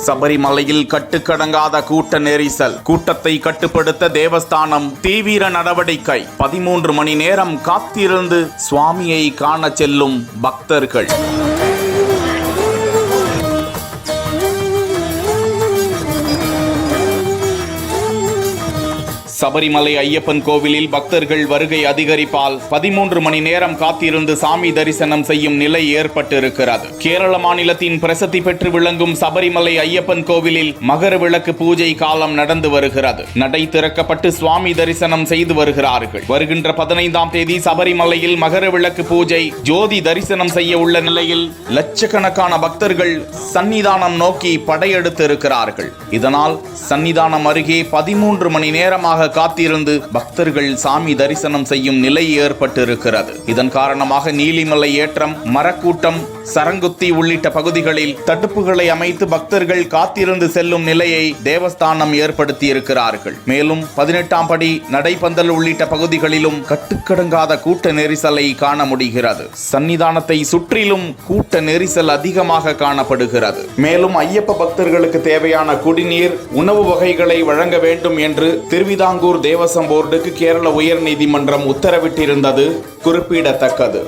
சபரிமலையில் கட்டுக்கடங்காத கூட்ட நெரிசல். கூட்டத்தை கட்டுப்படுத்த தேவஸ்தானம் தீவிர நடவடிக்கை. 13 மணி நேரம் காத்திருந்து சுவாமியை காண செல்லும் பக்தர்கள். சபரிமலை ஐயப்பன் கோவிலில் பக்தர்கள் வருகை அதிகரிப்பால் 13 மணி நேரம் காத்திருந்து சாமி தரிசனம் செய்யும் நிலை ஏற்பட்டிருக்கிறது. கேரள மாநிலத்தின் பிரசித்தி பெற்று விளங்கும் சபரிமலை ஐயப்பன் கோவிலில் மகர விளக்கு பூஜை காலம் நடந்து வருகிறது. நடை திறக்கப்பட்டு சுவாமி தரிசனம் செய்து வருகிறார்கள். வருகின்ற 15ஆம் தேதி சபரிமலையில் மகர விளக்கு பூஜை ஜோதி தரிசனம் செய்ய உள்ள நிலையில் லட்சக்கணக்கான பக்தர்கள் சன்னிதானம் நோக்கி படையெடுத்து இருக்கிறார்கள். இதனால் சன்னிதானம் அருகே 13 மணி நேரமாக காத்திருந்து பக்தர்கள் சாமி தரிசனம் செய்யும் நிலை ஏற்பட்டிருக்கிறது. இதன் காரணமாக நீலிமலை ஏற்றம், மரக்கூட்டம், சரங்குத்தி உள்ளிட்ட பகுதிகளில் தடுப்புகளை அமைத்து பக்தர்கள் காத்திருந்து செல்லும் நிலையை தேவஸ்தானம் ஏற்படுத்தி இருக்கிறார்கள். மேலும் 18ஆம் படி, நடைபந்தல் உள்ளிட்ட பகுதிகளிலும் கட்டுக்கடங்காத கூட்ட நெரிசலை காண முடிகிறது. சன்னிதானத்தை சுற்றிலும் கூட்ட நெரிசல் அதிகமாக காணப்படுகிறது. மேலும் ஐயப்ப பக்தர்களுக்கு தேவையான குடிநீர், உணவு வகைகளை வழங்க வேண்டும் என்று திருவிதாங்கூர் தேவசம் போர்டுக்கு கேரள உயர் நீதிமன்றம் உத்தரவிட்டிருந்தது குறிப்பிடத்தக்கது.